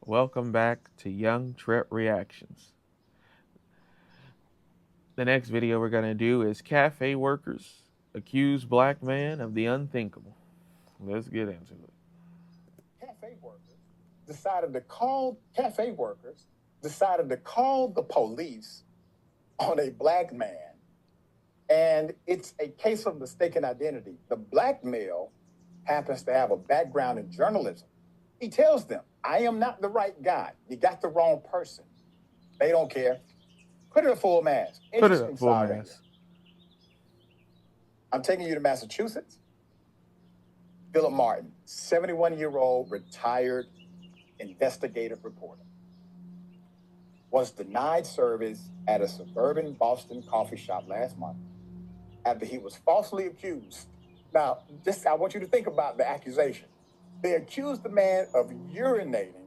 Welcome back to Young Tripp Reactions. The next video we're going to do is Cafe Workers Accuse Black Man of the Unthinkable. Let's get into it. Cafe workers decided to call the police on a black man. And it's a case of mistaken identity. The black male happens to have a background in journalism. He tells them, I am not the right guy. You got the wrong person. They don't care. Put it a full mask. Put it up full mask. I'm taking you to Massachusetts. Phillip Martin, 71-year-old retired investigative reporter, was denied service at a suburban Boston coffee shop last month after he was falsely accused. Now, I want you to think about the accusation. They accused the man of urinating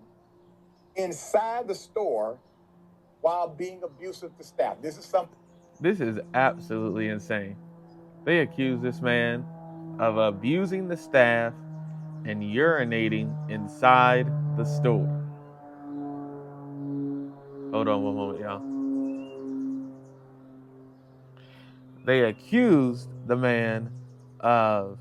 inside the store while being abusive to staff. This is absolutely insane. They accuse this man of abusing the staff and urinating inside the store. Hold on one moment, y'all. They accused the man of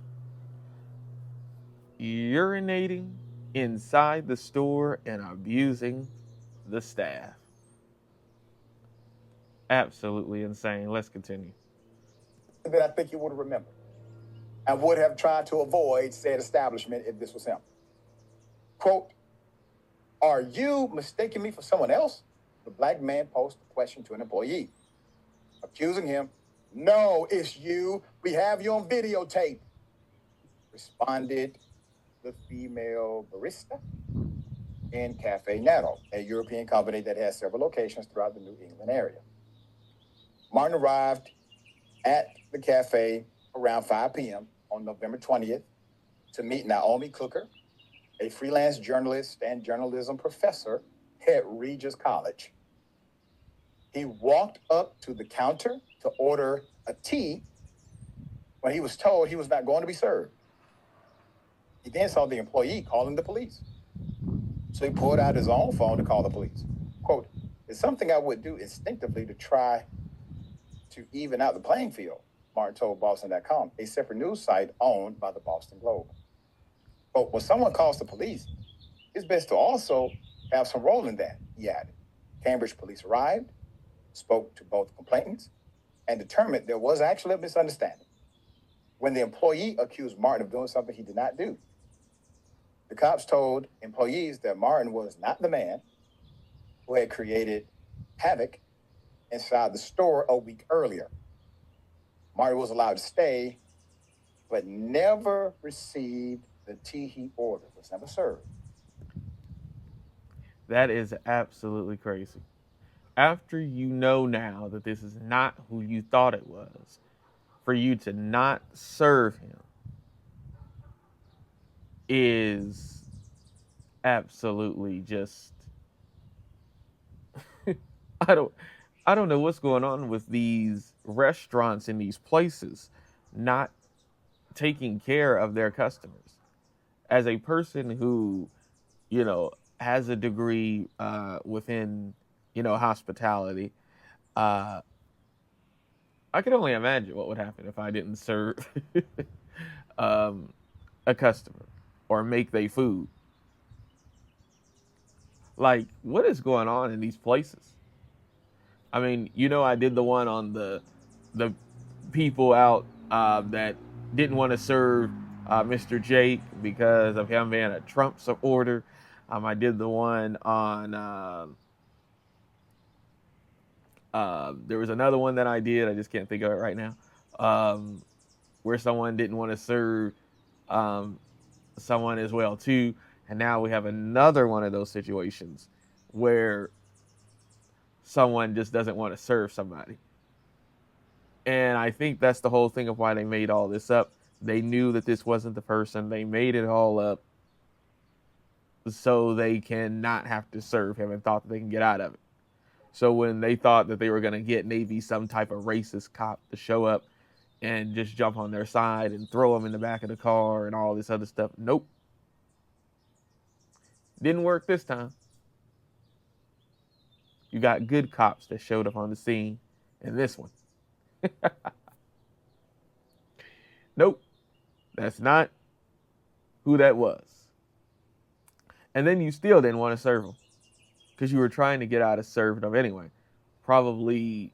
urinating inside the store and abusing the staff. Absolutely insane. Let's continue. That I think you would have remembered and would have tried to avoid said establishment if this was him. Quote, are you mistaking me for someone else? The black man posed the question to an employee, accusing him, no, it's you. We have you on videotape. Responded the female barista in Caffè Nero, a European company that has several locations throughout the New England area. Martin arrived at the cafe around 5 p.m. on November 20th to meet Naomi Cooker, a freelance journalist and journalism professor at Regis College. He walked up to the counter to order a tea when he was told he was not going to be served. He then saw the employee calling the police. So he pulled out his own phone to call the police. Quote, it's something I would do instinctively to try to even out the playing field, Martin told Boston.com, a separate news site owned by the Boston Globe. But when someone calls the police, it's best to also have some role in that, he added. Cambridge police arrived, spoke to both complainants, and determined there was actually a misunderstanding when the employee accused Martin of doing something he did not do. The cops told employees that Martin was not the man who had created havoc inside the store a week earlier. Martin was allowed to stay, but never received the tea he ordered, was never served. That is absolutely crazy. After you know now that this is not who you thought it was, for you to not serve him is absolutely just I don't know what's going on with these restaurants and these places not taking care of their customers. As a person who, has a degree within, hospitality, I can only imagine what would happen if I didn't serve a customer or make their food. Like, what is going on in these places? I mean, I did the one on the people out that didn't want to serve Mr. Jake because of him being a Trump supporter. I did the one on there was another one that I did. I just can't think of it right now. Where someone didn't want to serve someone as well too. And now we have another one of those situations where someone just doesn't want to serve somebody. And I think that's the whole thing of why they made all this up. They knew that this wasn't the person. They made it all up so they can not have to serve him and thought that they can get out of it. So when they thought that they were going to get maybe some type of racist cop to show up and just jump on their side and throw them in the back of the car and all this other stuff, nope. Didn't work this time. You got good cops that showed up on the scene in this one. Nope, that's not who that was. And then you still didn't want to serve them because you were trying to get out of serving them anyway, probably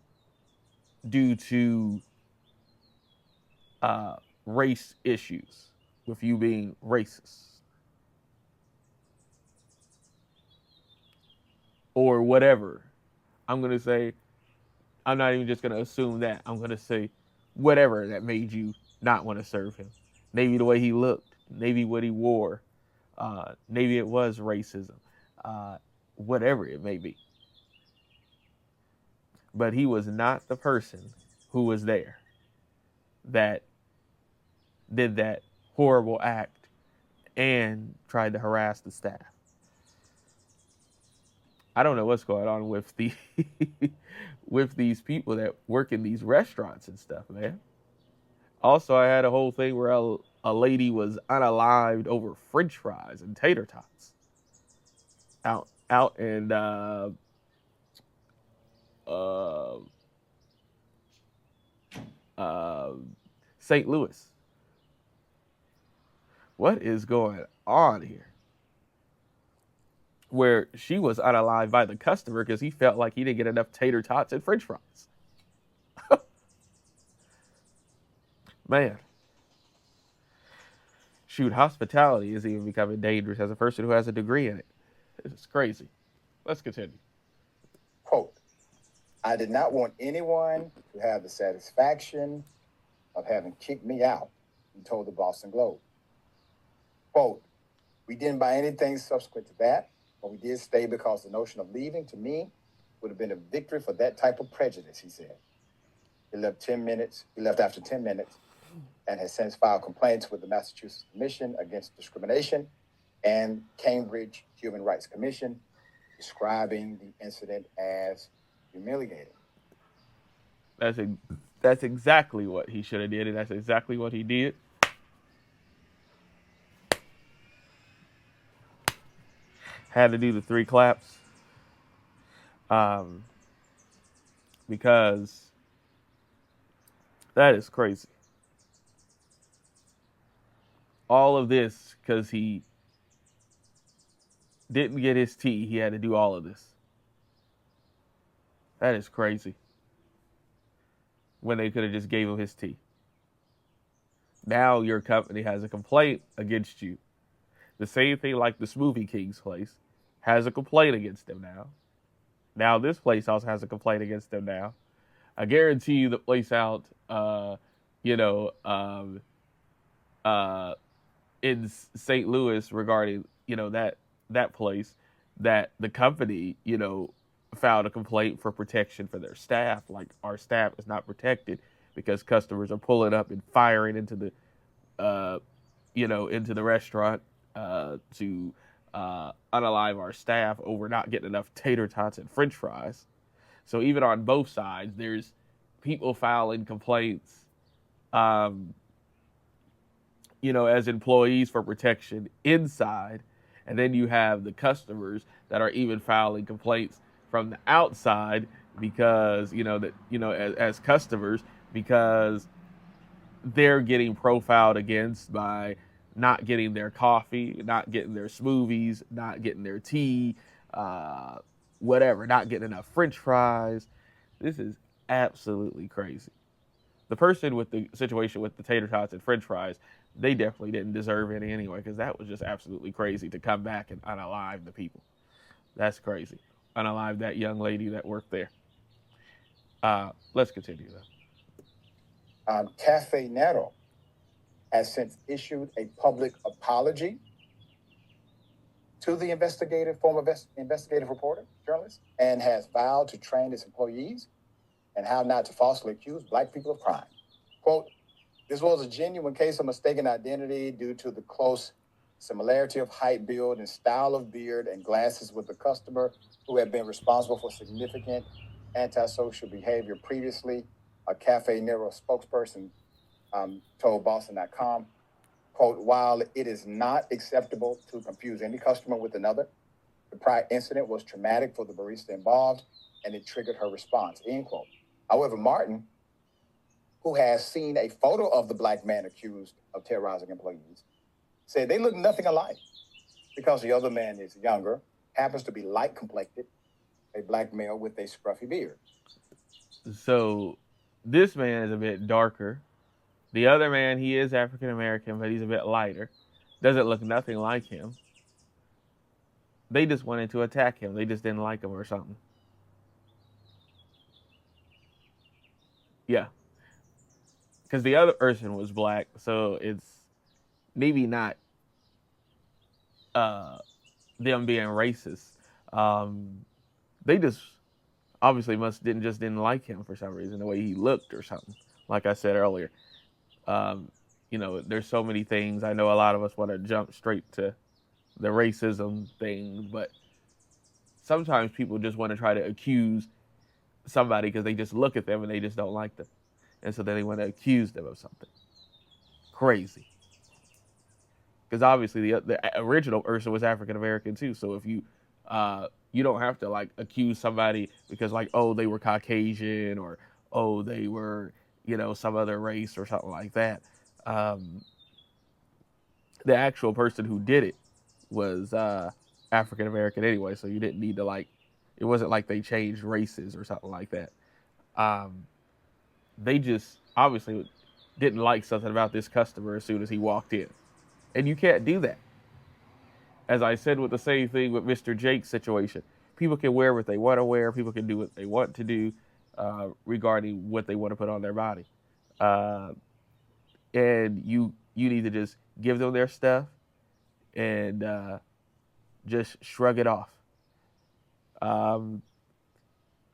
due to race issues with you being racist or whatever. I'm going to say, I'm not even just going to assume that. I'm going to say whatever that made you not want to serve him. Maybe the way he looked, maybe what he wore, maybe it was racism, whatever it may be. But he was not the person who was there that did that horrible act and tried to harass the staff. I don't know what's going on with the with these people that work in these restaurants and stuff, man. Also, I had a whole thing where a lady was unalived over French fries and tater tots out in St. Louis. What is going on here? Where she was unalived by the customer because he felt like he didn't get enough tater tots and French fries. Man. Shoot, hospitality is even becoming dangerous as a person who has a degree in it. It's crazy. Let's continue. Quote, I did not want anyone to have the satisfaction of having kicked me out, he told the Boston Globe. Quote, we didn't buy anything subsequent to that, but we did stay because the notion of leaving, to me, would have been a victory for that type of prejudice, he said. He left after 10 minutes and has since filed complaints with the Massachusetts Commission Against Discrimination and Cambridge Human Rights Commission, describing the incident as humiliating. That's exactly what he should have did, and that's exactly what he did. Had to do the 3 claps. Because that is crazy. All of this because he didn't get his tea. He had to do all of this. That is crazy. When they could have just gave him his tea. Now your company has a complaint against you. The same thing like the Smoothie King's place has a complaint against them now. Now this place also has a complaint against them now. I guarantee you the place out, in St. Louis regarding, that place, that the company, filed a complaint for protection for their staff. Like, our staff is not protected because customers are pulling up and firing into the, into the restaurant to unalive our staff over not getting enough tater tots and French fries. So even on both sides, there's people filing complaints, as employees for protection inside. And then you have the customers that are even filing complaints from the outside because, as customers, because they're getting profiled against by not getting their coffee, not getting their smoothies, not getting their tea, whatever, not getting enough French fries. This is absolutely crazy. The person with the situation with the tater tots and French fries, they definitely didn't deserve any anyway, because that was just absolutely crazy to come back and unalive the people. That's crazy. Unalive that young lady that worked there. Let's continue though. Caffè Nero has since issued a public apology to the former investigative reporter, journalist, and has vowed to train its employees and how not to falsely accuse Black people of crime. Quote, this was a genuine case of mistaken identity due to the close similarity of height, build, and style of beard and glasses with the customer who had been responsible for significant antisocial behavior previously. A Caffè Nero spokesperson told Boston.com, quote, while it is not acceptable to confuse any customer with another, The prior incident was traumatic for the barista involved, and it triggered her response, end quote. However, Martin, who has seen a photo of the black man accused of terrorizing employees, said they look nothing alike because the other man is younger, happens to be light-complected, a black male with a scruffy beard. So this man is a bit darker. The other man, he is African American, but he's a bit lighter. Doesn't look nothing like him. They just wanted to attack him. They just didn't like him or something. Yeah. Because the other person was black, so it's maybe not them being racist. They just obviously didn't like him for some reason, the way he looked or something. Like I said earlier, there's so many things. I know a lot of us want to jump straight to the racism thing, but sometimes people just want to try to accuse somebody because they just look at them and they just don't like them, and so then they want to accuse them of something crazy. Because obviously the original Ursa was African American too. So if you don't have to like accuse somebody because like, oh, they were Caucasian, or oh, they were some other race or something like that. The actual person who did it was African American anyway, so you didn't need to like. It wasn't like they changed races or something like that. They just obviously didn't like something about this customer as soon as he walked in. And you can't do that. As I said with the same thing with Mr. Jake's situation, people can wear what they want to wear. People can do what they want to do regarding what they want to put on their body. And you need to just give them their stuff and just shrug it off.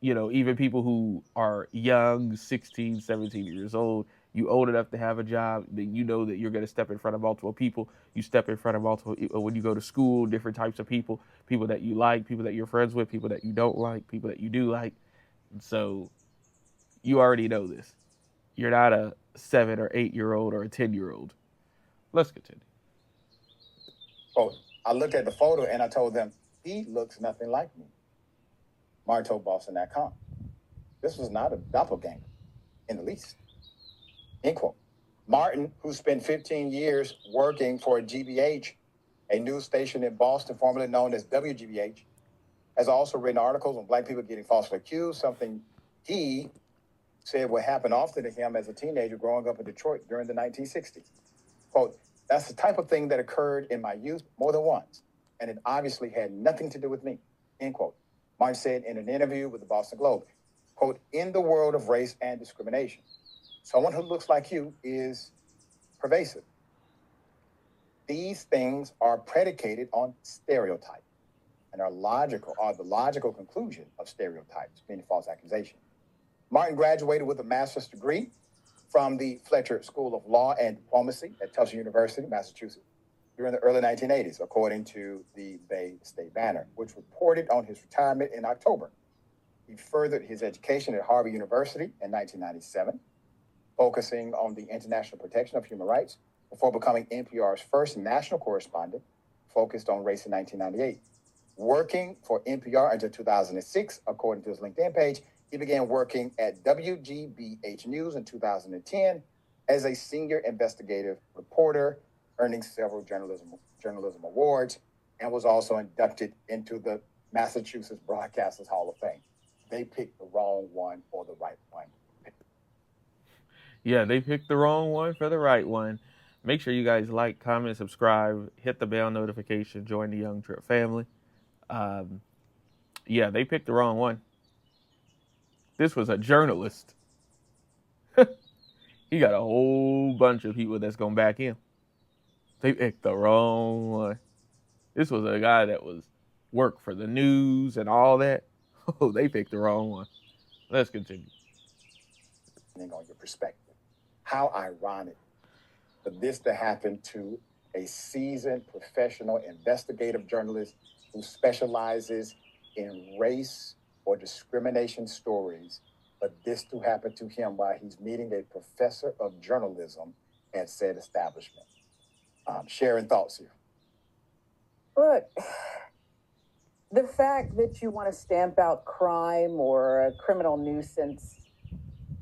Even people who are young, 16, 17 years old, you old enough to have a job, then you know that you're going to step in front of multiple people. You step in front of multiple, when you go to school, different types of people that you like, people that you're friends with, people that you don't like, people that you do like. And so you already know this. You're not a 7 or 8-year-old or a 10-year-old. Let's continue. Oh, I looked at the photo and I told them, he looks nothing like me. Martin told Boston.com. This was not a doppelganger in the least. End quote. Martin, who spent 15 years working for GBH, a news station in Boston formerly known as WGBH, has also written articles on black people getting falsely accused, something he said would happen often to him as a teenager growing up in Detroit during the 1960s. Quote, that's the type of thing that occurred in my youth more than once, and it obviously had nothing to do with me, end quote. Martin said in an interview with the Boston Globe, quote, in the world of race and discrimination, someone who looks like you is pervasive. These things are predicated on stereotype and are the logical conclusion of stereotypes, meaning false accusation. Martin graduated with a master's degree from the Fletcher School of Law and Diplomacy at Tufts University, Massachusetts, during the early 1980s, according to the Bay State Banner, which reported on his retirement in October. He furthered his education at Harvard University in 1997, focusing on the international protection of human rights, before becoming NPR's first national correspondent, focused on race in 1998. Working for NPR until 2006, according to his LinkedIn page, he began working at WGBH News in 2010 as a senior investigative reporter, earning several journalism awards, and was also inducted into the Massachusetts Broadcasters Hall of Fame. They picked the wrong one or the right one. Yeah, they picked the wrong one for the right one. Make sure you guys like, comment, subscribe, hit the bell notification, join the Young Tripp family. Yeah, they picked the wrong one. This was a journalist. He got a whole bunch of people that's going to back him. They picked the wrong one. This was a guy that was worked for the news and all that. Oh, they picked the wrong one. Let's continue. On your perspective, how ironic for this to happen to a seasoned professional investigative journalist who specializes in race or discrimination stories, but this to happen to him while he's meeting a professor of journalism at said establishment. Sharing thoughts here. Look, The fact that you want to stamp out crime or a criminal nuisance,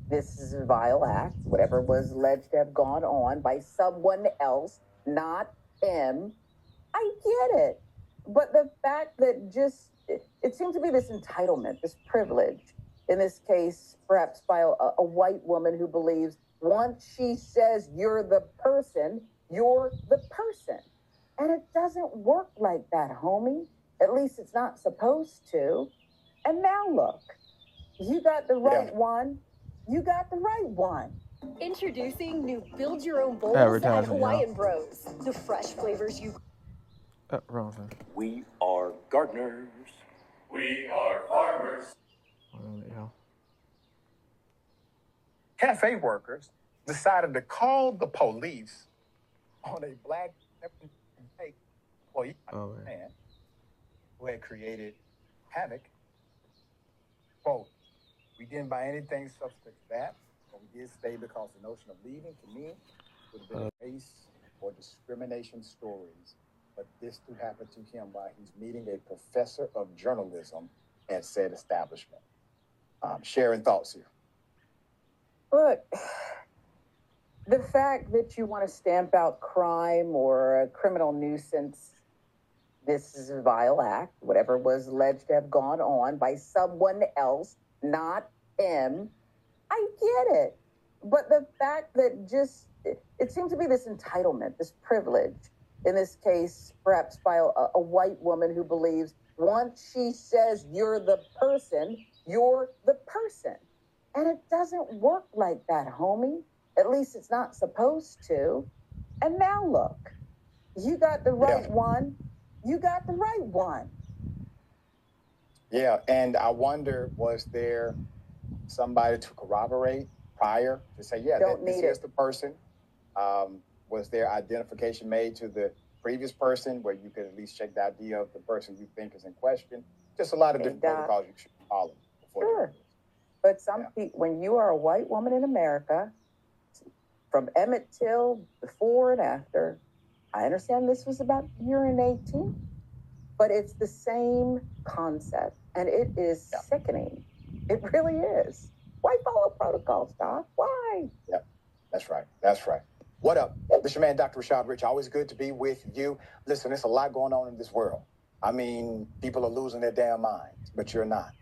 this is a vile act, whatever was alleged to have gone on by someone else, not him, I get it. But the fact that it seems to be this entitlement, this privilege, in this case, perhaps by a white woman who believes once she says you're the person, you're the person. And it doesn't work like that, homie. At least it's not supposed to. And now look, you got the right one. You got the right one. Introducing new Build Your Own Bowls Advertising, at Hawaiian y'all. Bros. The fresh flavors you... Wrong thing. We are gardeners. We are farmers. Cafe workers decided to call the police on a black employee man who had created havoc. Quote, we didn't buy anything subsequent to that, but we did stay because the notion of leaving to me would have been race or discrimination stories. But this could happen to him while he's meeting a professor of journalism at said establishment. Sharing thoughts here. Look, the fact that you want to stamp out crime or a criminal nuisance, this is a vile act, whatever was alleged to have gone on by someone else, not him, I get it. But the fact that it seems to be this entitlement, this privilege, in this case, perhaps by a white woman who believes once she says you're the person, you're the person. And it doesn't work like that, homie. At least it's not supposed to. And now look, you got the right one. You got the right one. Yeah, and I wonder, was there somebody to corroborate prior to say, yeah, this is the person? Was there identification made to the previous person where you could at least check the ID of the person you think is in question? Just a lot of different protocols you should follow. Sure. But some people, when you are a white woman in America, from Emmett Till, before and after, I understand this was about urinating, but it's the same concept, and it is sickening. It really is. Why follow protocols, Doc? Why? Yep, that's right. That's right. What up? This is your man, Dr. Rashad Rich. Always good to be with you. Listen, there's a lot going on in this world. I mean, people are losing their damn minds, but you're not.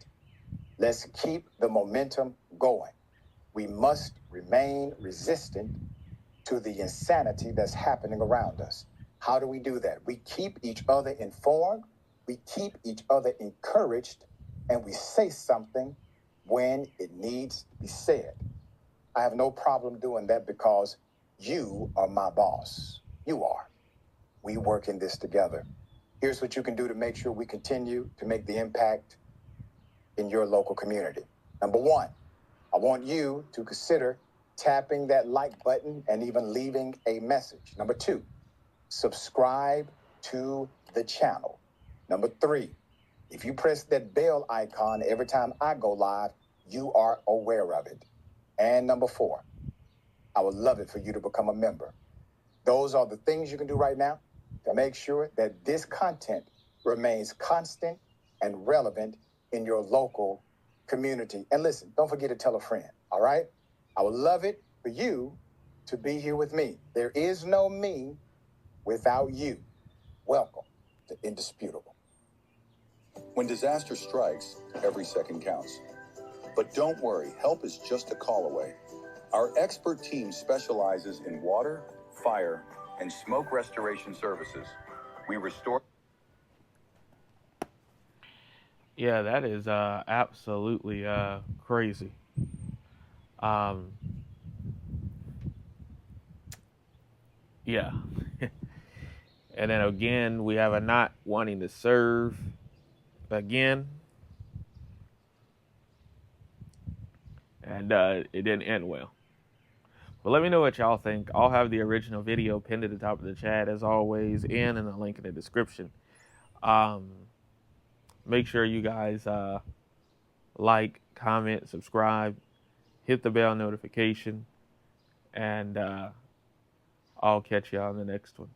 Let's keep the momentum going. We must remain resistant to the insanity that's happening around us. How do we do that? We keep each other informed, we keep each other encouraged, and we say something when it needs to be said. I have no problem doing that because you are my boss. You are. We work in this together. Here's what you can do to make sure we continue to make the impact in your local community. Number one, I want you to consider tapping that like button and even leaving a message. Number two, subscribe to the channel. Number three, if you press that bell icon every time I go live, you are aware of it. And number four, I would love it for you to become a member. Those are the things you can do right now to make sure that this content remains constant and relevant in your local community. And listen, don't forget to tell a friend, all right? I would love it for you to be here with me. There is no me without you. Welcome to Indisputable. When disaster strikes, every second counts. But don't worry, help is just a call away. Our expert team specializes in water, fire, and smoke restoration services. We restore... Yeah, that is absolutely crazy. Yeah. And then again, we have a not wanting to serve again. And it didn't end well. But let me know what y'all think. I'll have the original video pinned at the top of the chat as always, and in the link in the description. Make sure you guys like, comment, subscribe, hit the bell notification, and I'll catch y'all on the next one.